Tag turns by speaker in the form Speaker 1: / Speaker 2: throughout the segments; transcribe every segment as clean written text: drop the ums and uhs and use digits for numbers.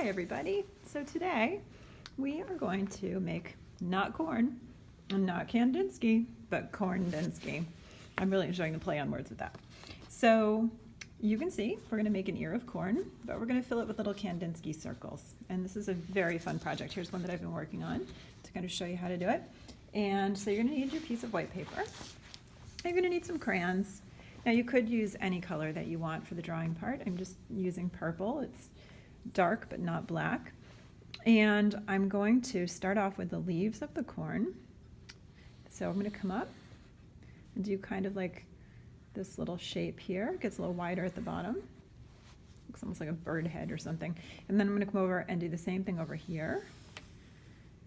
Speaker 1: Hi everybody. So today we are going to make not corn and not Kandinsky, but Corndinsky. I'm really enjoying the play on words with that. So you can see we're going to make an ear of corn, but we're going to fill it with little Kandinsky circles. And this is a very fun project. Here's one that I've been working on to kind of show you how to do it. And so you're going to need your piece of white paper. You're going to need some crayons. Now you could use any color that you want for the drawing part. I'm just using purple. It's dark but not black. And I'm going to start off with the leaves of the corn. So I'm going to come up and do kind of like this little shape here. It gets a little wider at the bottom. Looks almost like a bird head or something. And then I'm going to come over and do the same thing over here.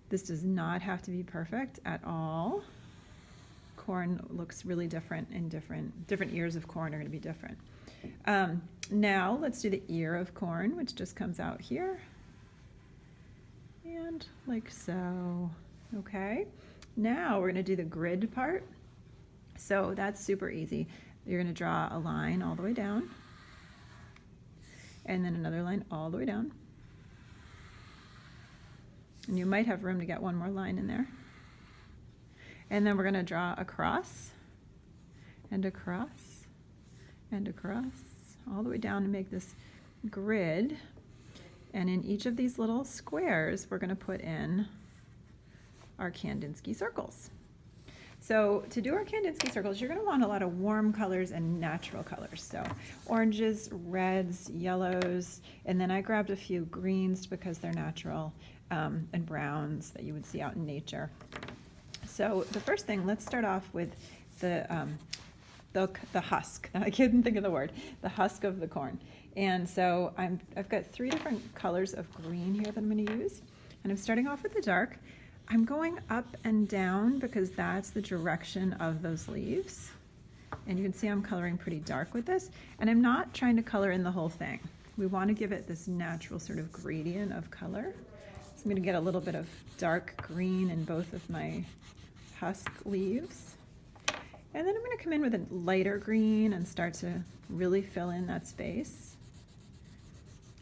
Speaker 1: This does not have to be perfect at all. Corn looks really different, and different ears of corn are going to be different. Now let's do the ear of corn, which just comes out here and like so. Okay, now we're going to do the grid part. So that's super easy. You're going to draw a line all the way down and then another line all the way down, and you might have room to get one more line in there. And then we're going to draw across and across and across all the way down to make this grid. And in each of these little squares, we're going to put in our Kandinsky circles. So to do our Kandinsky circles, you're going to want a lot of warm colors and natural colors. So oranges, reds, yellows, and then I grabbed a few greens because they're natural, and browns that you would see out in nature. So the first thing, let's start off with the husk. I couldn't think of the word. The husk of the corn. And so I've got 3 different colors of green here that I'm going to use. And I'm starting off with the dark. I'm going up and down because that's the direction of those leaves. And you can see I'm coloring pretty dark with this. And I'm not trying to color in the whole thing. We want to give it this natural sort of gradient of color. So I'm going to get a little bit of dark green in both of my husk leaves. And then I'm going to come in with a lighter green and start to really fill in that space.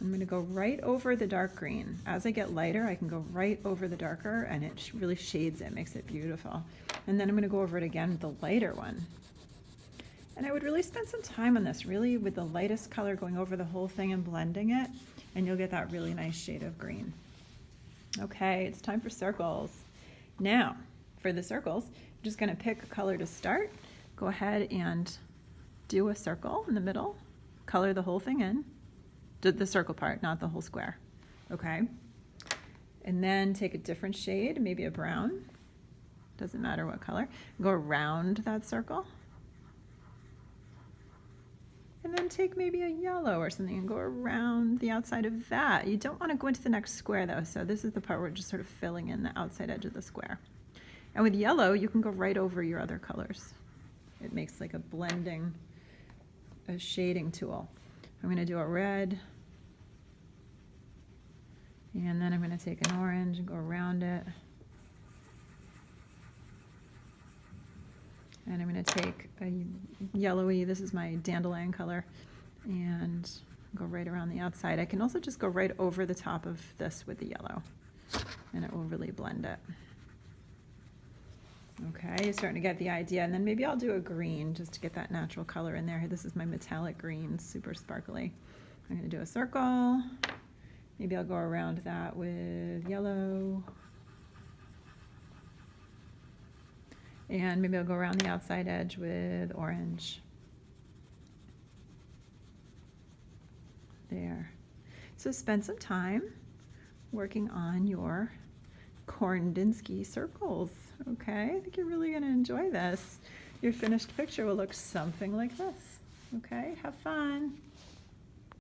Speaker 1: I'm going to go right over the dark green. As I get lighter, I can go right over the darker, and it really shades it, makes it beautiful. And then I'm going to go over it again with the lighter one. And I would really spend some time on this, really with the lightest color going over the whole thing and blending it, and you'll get that really nice shade of green. Okay, it's time for circles. Now, for the circles, I'm just going to pick a color to start. Go ahead and do a circle in the middle. Color the whole thing in. Do the circle part, not the whole square. Okay? And then take a different shade, maybe a brown. Doesn't matter what color. Go around that circle. And then take maybe a yellow or something and go around the outside of that. You don't want to go into the next square though, so this is the part where we're just sort of filling in the outside edge of the square. And with yellow, you can go right over your other colors. It makes like a shading tool. I'm going to do a red, and then I'm going to take an orange and go around it. And I'm going to take a yellowy, this is my dandelion color, and go right around the outside. I can also just go right over the top of this with the yellow, and it will really blend it. Okay, you're starting to get the idea. And then maybe I'll do a green just to get that natural color in there. This is my metallic green, super sparkly. I'm going to do a circle. Maybe I'll go around that with yellow. And maybe I'll go around the outside edge with orange. There. So spend some time working on your Corndinsky circles. Okay, I think you're really going to enjoy this. Your finished picture will look something like this. Okay, have fun.